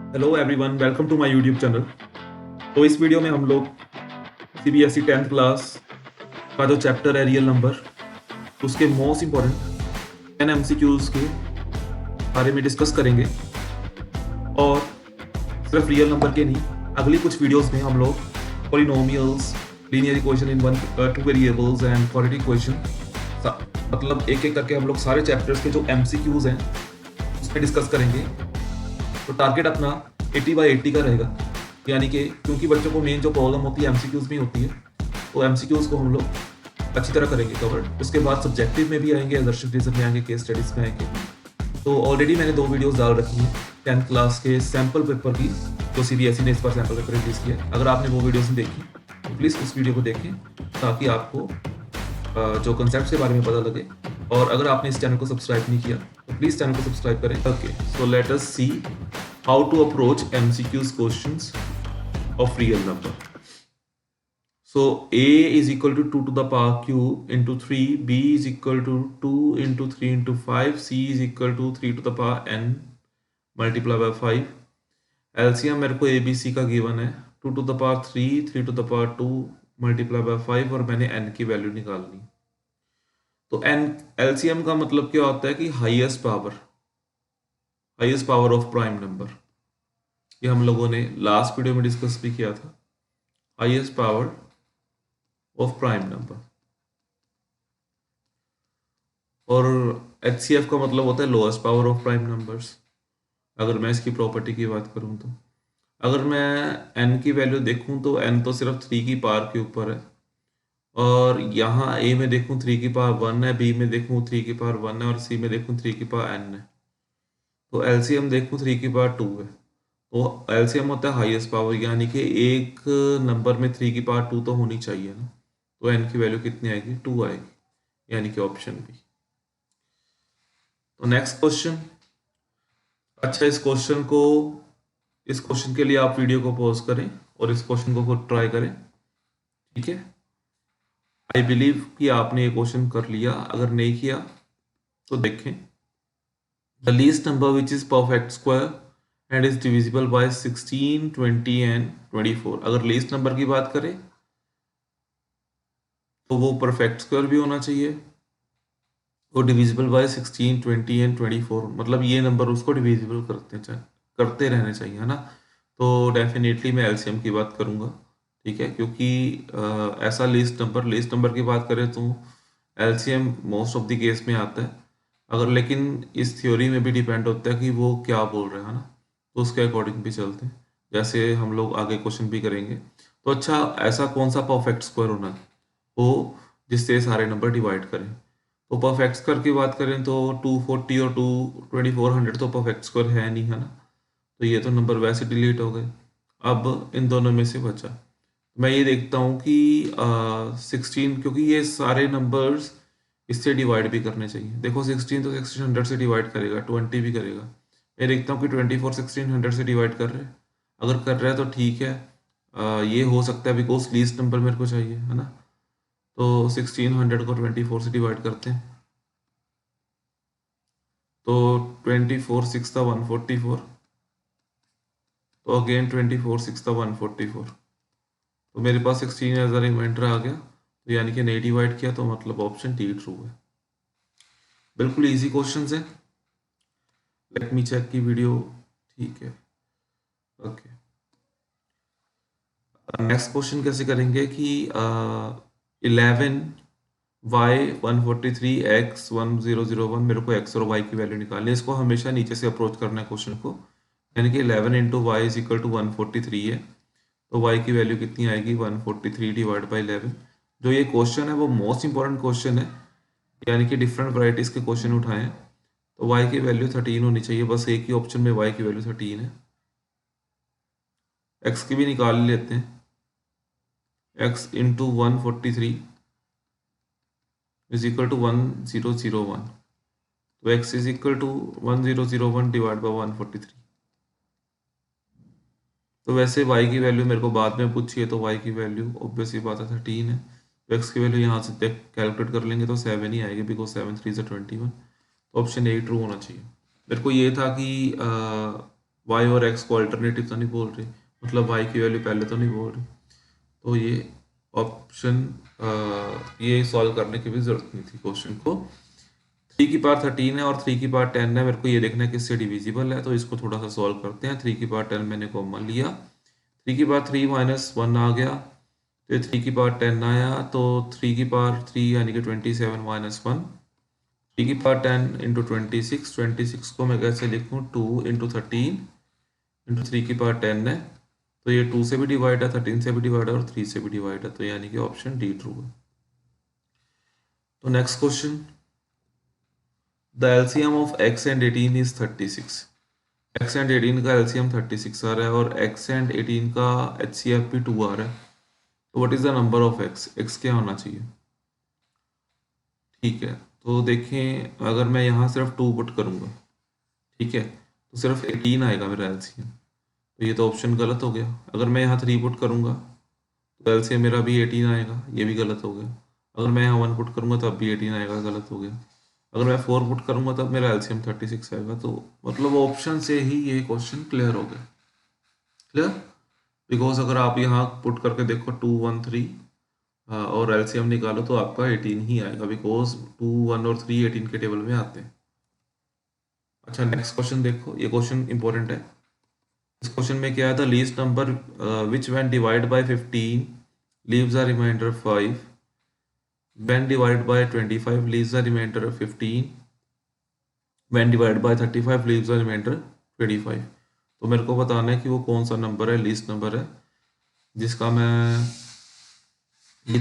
Hello everyone, welcome to my YouTube channel. तो इस video में हम लोग सीबीएसई 10th क्लास का जो चैप्टर है रियल नंबर, उसके मोस्ट इम्पोर्टेंट 10 एमसीक्यूज के बारे में डिस्कस करेंगे। और सिर्फ रियल नंबर के नहीं, अगली कुछ वीडियोस में हम लोग polynomials, linear equation in two variables and quadratic equation, मतलब एक एक करके हम लोग सारे चैप्टर्स के जो एमसीक्यूज हैं उस पर डिस्कस करेंगे। तो टारगेट अपना 80/80 का रहेगा, यानी कि क्योंकि बच्चों को मेन जो प्रॉब्लम होती है एमसीक्यूज में होती है, तो एमसीक्यूज को हम लोग अच्छी तरह करेंगे कवर। उसके बाद सब्जेक्टिव में भी आएंगे, आदर्श रीजन में आएंगे, केस स्टडीज में आएंगे। तो ऑलरेडी मैंने 2 वीडियोस डाल रखी हैं 10th क्लास के सैम्पल पेपर की, जो सीबीएसई ने इस बार सैम्पल पेपर रिलीज किया। अगर आपने वो वीडियोस नहीं देखी तो प्लीज़ उस वीडियो को देखें, ताकि आपको जो कंसेप्ट के बारे में पता लगे। और अगर आपने इस चैनल को सब्सक्राइब नहीं किया तो प्लीज़ चैनल को सब्सक्राइब करें। Okay, so let us see how to approach MCQs questions of real number. So a is equal to 2 to the power q into 3, b is equal to 2 into 3 into 5, c is equal to 3 to the power n multiplied by 5. LCM मेरे को ABC का given है 2 to the power 3, 3 to the power 2 multiplied by 5, और मैंने n की value निकालनी। तो n LCM का मतलब क्या होता है कि highest power of prime number. ये हम लोगों ने लास्ट वीडियो में डिस्कस भी किया था, highest power of prime number. और HCF का मतलब होता है lowest power of prime numbers. अगर मैं इसकी प्रॉपर्टी की बात करूं तो अगर मैं n की वैल्यू देखूं तो n तो सिर्फ 3 की पावर के ऊपर है, और यहाँ a में देखूं 3 की पावर 1 है, b में देखूं 3 की पावर 1 है, और c में देखूं 3 की पावर n है। तो LCM देखूं 3 की पावर 2 है। तो LCM होता है हाईएस्ट पावर, यानी कि एक नंबर में 3 की पावर 2 तो होनी चाहिए ना। तो n की वैल्यू कितनी आएगी? 2 आएगी, यानी कि ऑप्शन बी। तो नेक्स्ट क्वेश्चन। अच्छा, इस क्वेश्चन के लिए आप वीडियो को पॉज करें और इस क्वेश्चन को खुद ट्राई करें, ठीक है। आई बिलीव कि आपने ये क्वेश्चन कर लिया। अगर नहीं किया तो देखें। The least number which is perfect square and is divisible by 16, 20 and 24। अगर लीस्ट नंबर की बात करें तो वो परफेक्ट स्क्वायर भी होना चाहिए, वो डिविजिबल बाय 16, 20 एंड 24, मतलब ये नंबर उसको डिविजिबल करते रहने चाहिए, है ना। तो डेफिनेटली मैं एलसीएम की बात करूंगा, ठीक है, क्योंकि ऐसा लिस्ट नंबर की बात करें तो LCM most of the case में आता है। अगर लेकिन इस थ्योरी में भी डिपेंड होता है कि वो क्या बोल रहे हैं, ना, तो उसके अकॉर्डिंग भी चलते हैं, जैसे हम लोग आगे क्वेश्चन भी करेंगे। तो अच्छा, ऐसा कौन सा परफेक्ट स्क्वायर होना हो जिससे सारे नंबर डिवाइड करें? तो परफेक्ट स्क्वायर की बात करें तो 240 और 2400 तो परफेक्ट स्क्वायर है नहीं, है ना। तो ये तो नंबर वैसे डिलीट हो गए। अब इन दोनों में से बचा, मैं ये देखता हूँ कि 16, क्योंकि ये सारे नंबर्स इससे डिवाइड भी करने चाहिए। देखो 16 तो 1600 से डिवाइड करेगा, 20 भी करेगा। मैं देखता हूँ कि 24 1600 से डिवाइड कर रहे हैं। अगर कर रहा है तो ठीक है, ये हो सकता है, बिकॉज लीस्ट नंबर मेरे को चाहिए, है ना। तो 1600 को 24 से डिवाइड करते हैं, तो 24 6 था 144, तो अगेन 24 6 था 144। तो मेरे पास 16 एज अ रिमाइंडर आ गया, तो यानी कि नहीं डिवाइड किया, तो मतलब ऑप्शन डी ट्रू है। बिल्कुल इजी क्वेश्चन है। लेट मी चेक की वीडियो, ठीक है। ओके, नेक्स्ट क्वेश्चन कैसे करेंगे कि 11y143x1001, मेरे को x और y की वैल्यू निकालनी है। इसको हमेशा नीचे से अप्रोच करना है क्वेश्चन को, यानी कि 11 into Y is equal to 143 है, तो y की वैल्यू कितनी आएगी? 143 डिवाइड बाई 11। जो ये क्वेश्चन है वो मोस्ट इंपॉर्टेंट क्वेश्चन है, यानी कि डिफरेंट वराइटीज के क्वेश्चन उठाएं, तो y की वैल्यू 13 होनी चाहिए। बस एक ही ऑप्शन में y की वैल्यू 13 है। x की भी निकाल लेते हैं, x into 143 is equal to 1001, तो x is equal to 1001 divide by 143। तो वैसे y की वैल्यू मेरे को बाद में पूछी है, तो y की वैल्यू ऑब्वियसली बात है 13 है। तो x की वैल्यू यहाँ से कैलकुलेट कर लेंगे तो 7 ही आएगी, बिकॉज 7 3 21। तो ऑप्शन ए ट्रू होना चाहिए। मेरे को ये था कि वाई और एक्स को अल्टरनेटिव तो नहीं बोल रही, मतलब वाई की वैल्यू पहले तो नहीं बोल रही। तो ये ऑप्शन ये सॉल्व करने की भी जरूरत नहीं थी क्वेश्चन को। 3 की पावर 13 है और 3 की पावर 10 है, मेरे को ये देखना है किससे डिविजिबल है, तो इसको थोड़ा सा सॉल्व करते हैं। 3 की पावर 10 मैंने कॉमन लिया, 3 की पावर 3 -1 आ गया, तो 3 की पावर 10 आया, तो 3 की पावर 3 यानी कि 27 -1, 3 की पावर 10 × 26, 26 को मैं कैसे लिखूँ, 2 × 13 × 3 की पावर 10 है, तो ये 2 से भी डिवाइड है, 13 से भी डिवाइड है और 3 से भी डिवाइड है, तो यानी कि ऑप्शन डी ट्रू है। तो next question, the LCM of x and 18 is 36। x and 18 का एलसीएम 36 आ रहा है और x एंड 18 का एचसीएफ भी 2 आ रहा है, तो what is the number of x क्या होना चाहिए। ठीक है, तो देखें अगर मैं यहाँ सिर्फ 2 पुट करूँगा, ठीक है, तो सिर्फ 18 आएगा मेरा एलसीएम, तो ये तो ऑप्शन गलत हो गया। अगर मैं यहाँ 3 पुट करूँगा तो एलसीएम मेरा भी 18 आएगा, ये भी गलत हो गया। अगर मैं यहाँ 1 पुट करूँगा तब भी 18 आएगा, गलत हो गया। अगर मैं 4 पुट करूँगा तब मेरा एलसीएम 36 आएगा, तो मतलब ऑप्शन से ही ये क्वेश्चन क्लियर हो गया। क्लियर, बिकॉज अगर आप यहाँ पुट करके देखो 2 1 3 और एलसीएम निकालो तो आपका 18 ही आएगा, बिकॉज 2 1 और 3 18 के टेबल में आते हैं। अच्छा नेक्स्ट क्वेश्चन देखो, ये क्वेश्चन इंपॉर्टेंट है। इस क्वेश्चन में क्या है, the least number which when divide by 15 leaves a remainder 5, when divided by 25 leaves a remainder 15, when divided by 35 leaves a remainder 25। तो मेरे को बताना है कि वो कौन सा नंबर है, लीस्ट नंबर है, जिसका मैं ये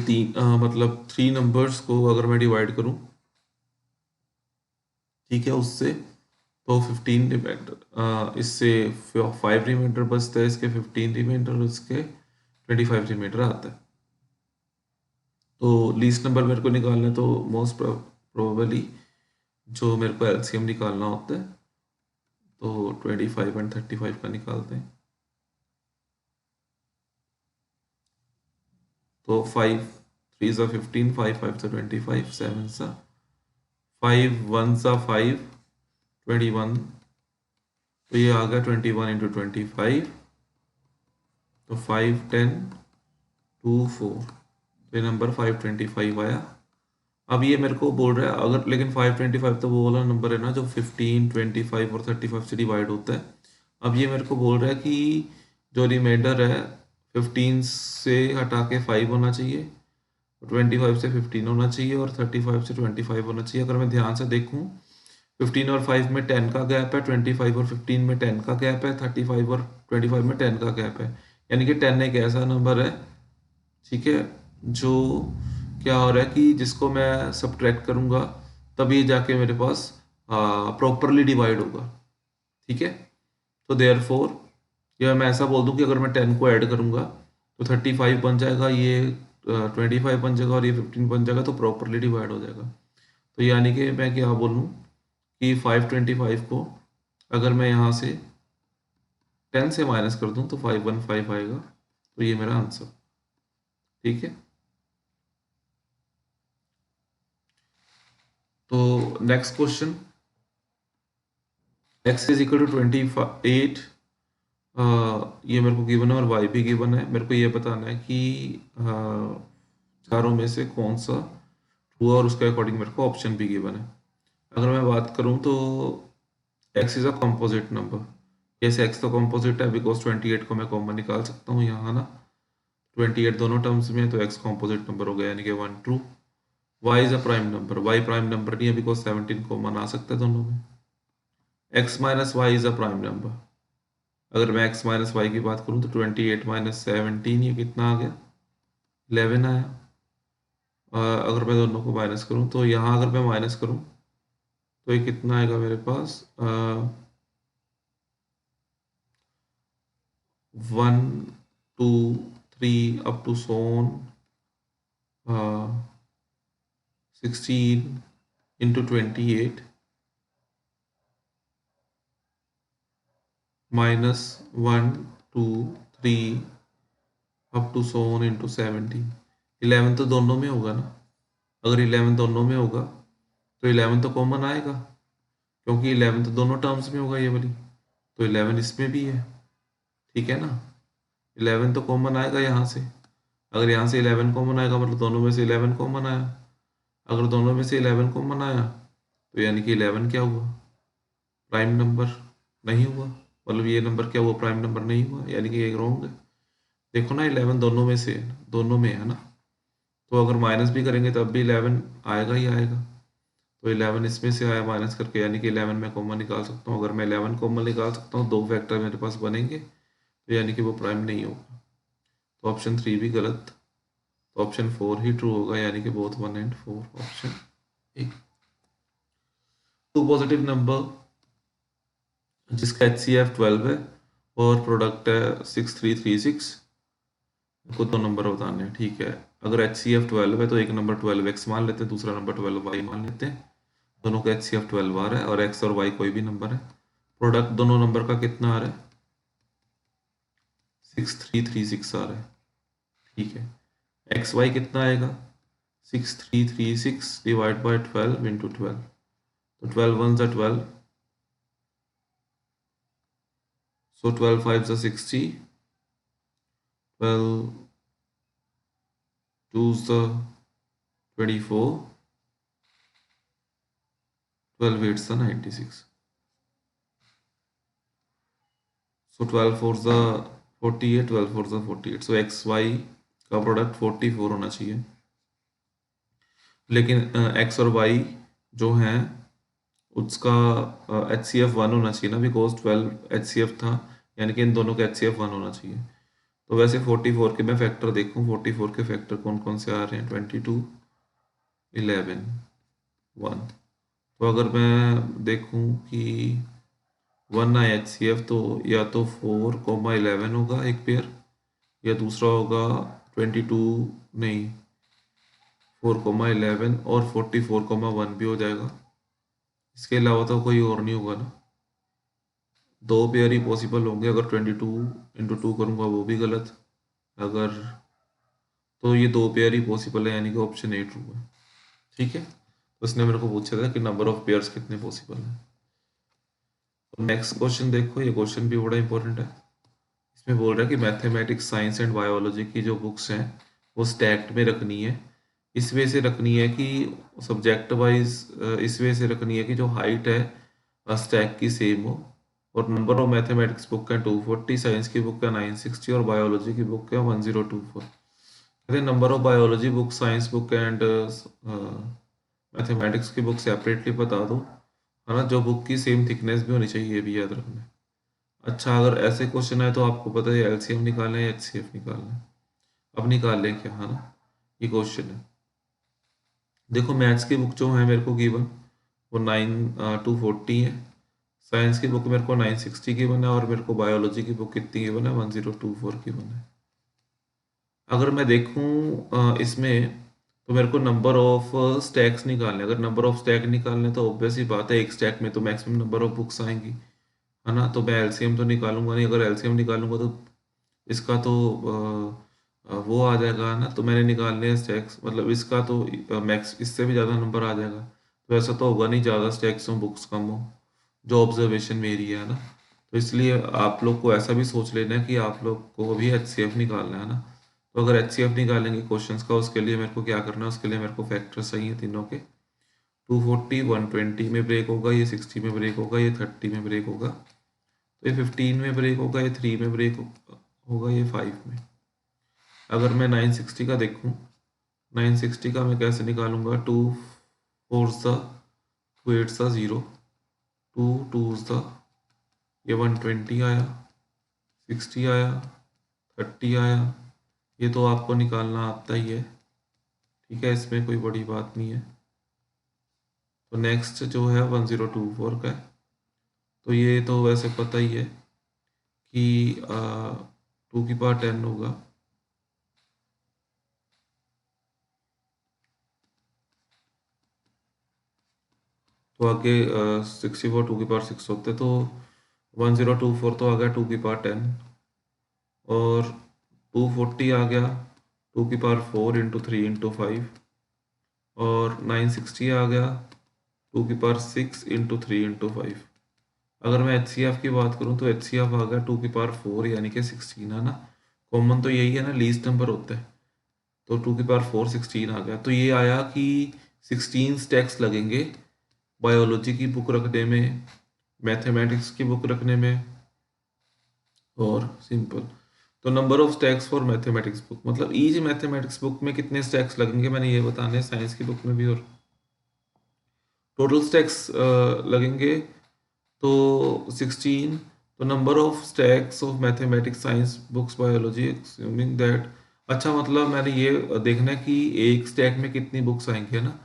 मतलब 3 नंबर्स को अगर मैं डिवाइड करूं, ठीक है, उससे तो 15 रिमाइंडर, इससे 5 रिमाइंडर बचता है, इसके 15 रिमाइंडर, इसके 25 रिमाइंडर आता है। तो लीस्ट नंबर मेरे को निकालना है, तो मोस्ट प्रोबेबली जो मेरे को एलसीएम निकालना होता है, तो 25 एंड 35 का निकालते हैं। तो 5 3 सा 15, 5 5 सा 25, 7 सा 5 1 सा 5 21, तो ये आ गया 21 × 25, तो 5 10 2 4, तो ये नंबर 525 आया। अब ये मेरे को बोल रहा है अगर, लेकिन 525 तो वो वाला नंबर है ना जो 15 25 और 35 से डिवाइड होता है। अब ये मेरे को बोल रहा है कि जो रिमाइंडर है 15 से हटा के 5 होना चाहिए, 25 से 15 होना चाहिए और 35 से 25 होना चाहिए। अगर मैं ध्यान से देखूं 15 और 5 में 10 का गैप है, 25 और 15 में 10 का गैप है, 35 और 25 में 10 का गैप है, यानी कि 10 एक ऐसा नंबर है, ठीक है, जो क्या हो रहा है कि जिसको मैं सब्ट्रैक्ट करूंगा तभी जाके मेरे पास प्रॉपरली डिवाइड होगा। ठीक है, तो देयरफॉर या मैं ऐसा बोल दूं कि अगर मैं 10 को ऐड करूंगा तो 35 बन जाएगा, ये 25 बन जाएगा और ये 15 बन जाएगा, तो प्रॉपरली डिवाइड हो जाएगा। तो यानी कि मैं क्या बोलूँ कि 525 को अगर मैं यहाँ से 10 से माइनस कर दूं तो 515 आएगा, तो ये मेरा आंसर। ठीक है, तो next question, x is equal to 28, ये मेरे को गिवन है और y भी गिवन है। मेरे को ये बताना है कि चारों में से कौन सा ट्रू है और उसके अकॉर्डिंग मेरे को ऑप्शन भी गिवन है। अगर मैं बात करूं तो x is a composite number, जैसे x तो कंपोजिट है बिकॉज 28 को मैं कॉमन निकाल सकता हूँ यहाँ ना, 28 दोनों टर्म्स में है, तो x कंपोजिट नंबर हो गया यानी कि 1 true. y is a prime number, y prime number नहीं है बिकॉज 17 कॉमन आ सकता है दोनों में। x minus Y is a prime number, अगर मैं x माइनस वाई की बात करूं तो 28 माइनस 17, ये कितना आ गया, 11 आया। अगर मैं दोनों को माइनस करूं तो यहाँ अगर मैं माइनस करूं तो ये कितना आएगा मेरे पास, 1 2 3 अप टू सोन 16 इंटू 28 माइनस 1 2 3 अप टू सोन इंटू 17। 11 तो दोनों में होगा ना, अगर 11 दोनों में होगा तो 11 तो कॉमन आएगा, क्योंकि 11 तो दोनों टर्म्स में होगा ये वाली, तो 11 इसमें भी है, ठीक है ना। 11 तो कॉमन आएगा यहाँ से, अगर यहाँ से 11 कॉमन आएगा मतलब दोनों में से 11 कॉमन आया। अगर दोनों में से 11 कॉमन आया तो यानी कि 11 क्या हुआ, प्राइम नंबर नहीं हुआ, मतलब ये नंबर क्या हुआ, प्राइम नंबर नहीं हुआ, यानी कि ये रॉन्ग है। देखो ना 11 दोनों में से, दोनों में है ना, तो अगर माइनस भी करेंगे तब भी 11 आएगा ही आएगा। तो 11 इसमें से आया माइनस करके, यानी कि 11 मैं कॉमन निकाल सकता हूँ। अगर मैं 11 कॉमन निकाल सकता हूँ, दो फैक्टर मेरे पास बनेंगे, तो यानी कि वो प्राइम नहीं होगा। तो ऑप्शन 3 भी गलत, तो ऑप्शन 4 ही ट्रू होगा, यानी कि both 1 and 4 option A. Two positive number जिसका HCF 12 है और प्रोडक्ट है 6336, को दो नंबर बताने हैं, ठीक है। अगर HCF 12 है तो एक नंबर 12x मान लेते हैं, दूसरा नंबर 12y मान लेते हैं। दोनों का HCF 12 आ रहा है और x और y कोई भी नंबर है। प्रोडक्ट दोनों नंबर का कितना आ रहा है, 6336 आ रहा है, ठीक है। एक्स वाई कितना आएगा, 6336 डिवाइड बाई 12 इंटू 12, तो 12 वन ज़ा 12, सो 12 फाइव ज़ा 60, 12 टू ज़ा 24, 12 एट ज़ा 96, सो 12 फोर ज़ा 48, 12 फोर ज़ा 48, सो एक्स वाई का प्रोडक्ट 44 होना चाहिए। लेकिन एक्स और वाई जो हैं उसका HCF 1 होना चाहिए ना, बिकॉज 12 HCF था, यानी कि इन दोनों का HCF 1 होना चाहिए। तो वैसे 44 के मैं फैक्टर देखूं, 44 के फैक्टर कौन कौन से आ रहे हैं, 22, 11, 1। तो अगर मैं देखूं कि 1 आए HCF, तो या तो 4,11 होगा एक पेयर, या दूसरा होगा 22, नहीं 4,11 और 44,1 भी हो जाएगा। इसके अलावा तो कोई और नहीं होगा ना, दो पेयर ही पॉसिबल होंगे। अगर 22 × 2 करूँगा वो भी गलत, अगर तो ये दो पेयर ही पॉसिबल है, यानी कि ऑप्शन ए ट्रू है, ठीक है। तो उसने मेरे को पूछा था कि नंबर ऑफ पेयर्स कितने पॉसिबल हैं। तो नेक्स्ट क्वेश्चन देखो, ये क्वेश्चन भी बड़ा इंपॉर्टेंट है। इसमें बोल रहा है कि मैथमेटिक्स, साइंस एंड बायोलॉजी की जो बुक्स हैं वो स्टैक्ड में रखनी है। इस वे से रखनी है कि सब्जेक्ट वाइज, इस वे से रखनी है कि जो हाइट है स्टैक की सेम हो। और नंबर ऑफ मैथमेटिक्स बुक है 240, साइंस की बुक है 960 और बायोलॉजी की बुक है 1024। कहते हैं number of biology book, science book and mathematics की बुक सेपरेटली बता दो, है ना। जो बुक की सेम थिकनेस भी होनी चाहिए, ये भी याद रखना है। अच्छा, अगर ऐसे क्वेश्चन है तो आपको पता है LCM निकालना है या HCF निकालना है। अब निकाल लें क्या, है ना, ये क्वेश्चन है। देखो मैथ्स की बुक जो है मेरे को गिवन वो 240 है, साइंस की बुक मेरे को 960 गिवन है, और मेरे को बायोलॉजी की बुक कितनी गिवन है, 1024 गिवन है। अगर मैं देखूं इसमें, तो मेरे को नंबर ऑफ स्टैक्स निकालने, अगर नंबर ऑफ स्टैक निकालने तो ऑब्वियस ही बात है एक स्टैक में तो मैक्सिमम नंबर ऑफ बुक्स आएंगी, है ना। तो मैं LCM तो निकालूंगा नहीं, अगर LCM निकालूंगा तो इसका तो वो आ जाएगा ना, तो मैंने निकालने हैं स्टैक्स, मतलब इसका तो मैक्स इससे भी ज़्यादा नंबर आ जाएगा। तो ऐसा तो होगा नहीं, ज़्यादा स्टैक्स हो बुक्स कम हो, जो ऑब्जर्वेशन मेरी है ना। तो इसलिए आप लोग को ऐसा भी सोच लेना है कि आप लोग को भी HCF निकालना है ना। तो अगर HCF निकालेंगे क्वेश्चंस का, उसके लिए मेरे को क्या करना है, उसके लिए मेरे को फैक्टर सही है तीनों के, 240 120 में ब्रेक होगा, ये 60 में ब्रेक होगा, ये 30 में ब्रेक होगा, तो ये 15 में ब्रेक होगा, ये 3 में ब्रेक होगा, ये 5 में। अगर मैं 960 का देखूं, 960 का मैं कैसे निकालूंगा, 2 4 सा 2 8 सा 0, 2 2 सा, ये 120 आया, 60 आया, 30 आया, ये तो आपको निकालना आता ही है, ठीक है, इसमें कोई बड़ी बात नहीं है। तो नेक्स्ट जो है 1024 का है, तो ये तो वैसे पता ही है कि 2 की पावर 10 होगा, तो आगे 64 2 की पावर 6 होते, तो 1024 तो आ गया 2 की पावर 10, और 240 आ गया 2 की पावर 4 इंटू 3 इंटू 5, और 960 आ गया 2 की पावर 6 इंटू 3 इंटू 5। अगर मैं HCF की बात करूँ तो HCF आ गया 2 की पावर 4 यानी कि 16 है ना। कॉमन तो यही है ना, लीस्ट नंबर होता है, तो 2 की पावर 4 16 आ गया। तो ये आया कि 16 स्टैक्स लगेंगे बायोलॉजी की बुक रखने में, मैथमेटिक्स की बुक रखने में, और सिंपल। तो number of stacks for mathematics book, मतलब ईच मैथमेटिक्स बुक में कितने स्टैक्स लगेंगे मैंने ये बताने हैं, साइंस की बुक में भी। और टोटल स्टैक्स लगेंगे तो 16। तो number of stacks of mathematics science books biology assuming that, अच्छा मतलब मैंने ये देखना है कि एक स्टैक में कितनी बुक्स आएंगी, है ना।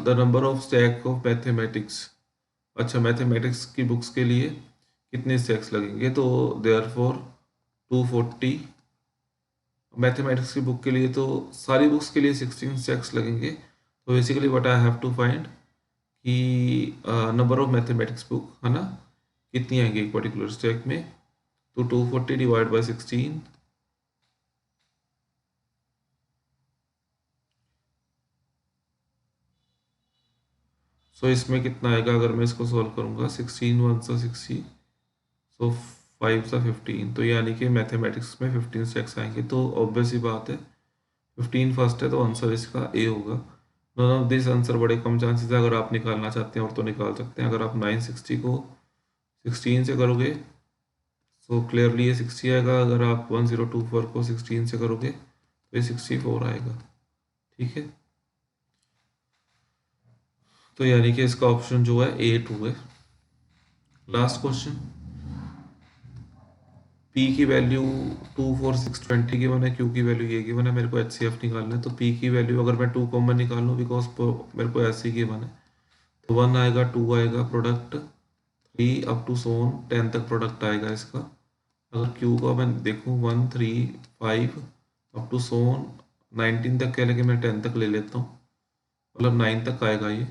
The number of stack of mathematics, अच्छा मैथमेटिक्स की बुक्स के लिए कितने स्टैक्स लगेंगे, तो देयर फॉर 240। मैथमेटिक्स की बुक के लिए तो सारी बुक्स के लिए 16 स्टैक्स लगेंगे। तो basically what I have to find कि नंबर ऑफ मैथमेटिक्स बुक, है ना, कितनी आएंगी एक पर्टिकुलर स्टैक में। तो 240 डिवाइड बाई 16, सो इसमें कितना आएगा अगर मैं इसको सॉल्व करूंगा। 16 वन सा 60, सो 5 सा 15, तो यानी कि मैथमेटिक्स में 15 स्टैक्स आएंगे। तो ऑब्वियस ही बात है 15 फर्स्ट है, तो आंसर इसका ए होगा। नॉन ऑफ दिस आंसर बड़े कम चांसेस है, अगर आप निकालना चाहते हैं और तो निकाल सकते हैं। अगर आप 960 को 16 से करोगे तो क्लियरली ये 60 आएगा, अगर आप 1024 को 16 से करोगे तो ये 64 आएगा। ठीक है, तो यानी कि इसका ऑप्शन जो है A2 है। लास्ट क्वेश्चन, P की वैल्यू 24620 गिवन है, Q की वैल्यू ये गिवन है, मेरे को HCF निकालना है। तो P की वैल्यू अगर मैं 2 कॉमन निकाल लूँ, बिकॉज मेरे को ऐसे ही गिवन है, तो 1 आएगा, 2 आएगा, प्रोडक्ट 3 अप टू सोन 10 तक प्रोडक्ट आएगा इसका। अगर Q का मैं देखूँ 1 3 5 अप टू सोन 19 तक कह लेके मैं 10 तक ले लेता हूँ, मतलब 9 तक आएगा ये।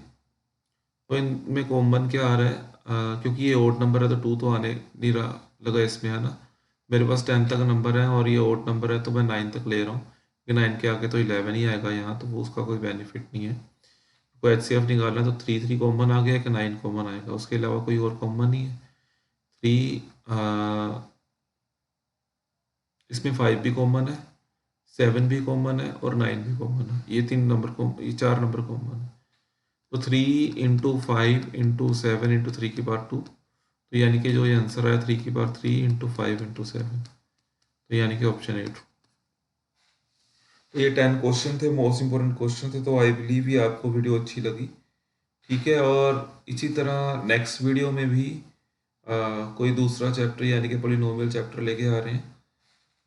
तो इनमें कॉमन क्या आ रहा है, क्योंकि ये ओड नंबर है तो 2 तो आने नहीं रहा लगा इसमें, है ना। मेरे पास 10 तक नंबर है और ये ओड नंबर है, तो मैं 9 तक ले रहा हूँ, कि 9 के आगे तो 11 ही आएगा यहाँ, तो वो उसका कोई बेनिफिट नहीं है। को HCF निकालना है तो 3 3 कॉमन आ गया कि 9 कॉमन आएगा, उसके अलावा कोई और कॉमन नहीं है। 3 इसमें 5 भी कॉमन है, 7 भी कॉमन है और 9 भी कॉमन है, ये 3 नंबर ये 4 नंबर कॉमन है। तो 3 इंटू 5 इंटू 7 इंटू 3 की पावर 2, तो यानी कि जो ये आंसर आया 3 की पावर 3 इंटू 5 इंटू 7, तो यानी कि ऑप्शन 8। तो ये 10 क्वेश्चन थे, मोस्ट इंपॉर्टेंट क्वेश्चन थे। तो आई बिलीव ये आपको वीडियो अच्छी लगी। ठीक है, और इसी तरह नेक्स्ट वीडियो में भी कोई दूसरा चैप्टर यानी कि पॉलिनोमियल चैप्टर लेके आ रहे हैं।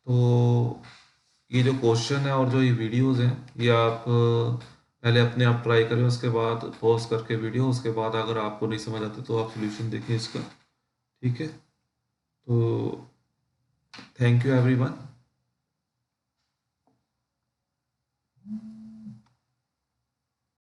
तो ये जो क्वेश्चन है और जो ये वीडियोस हैं, ये आप पहले अपने आप ट्राई करें, उसके बाद पॉज करके वीडियो, उसके बाद अगर आपको नहीं समझ आता तो आप सोल्यूशन देखें इसका। ठीक है, तो थैंक यू एवरीवन।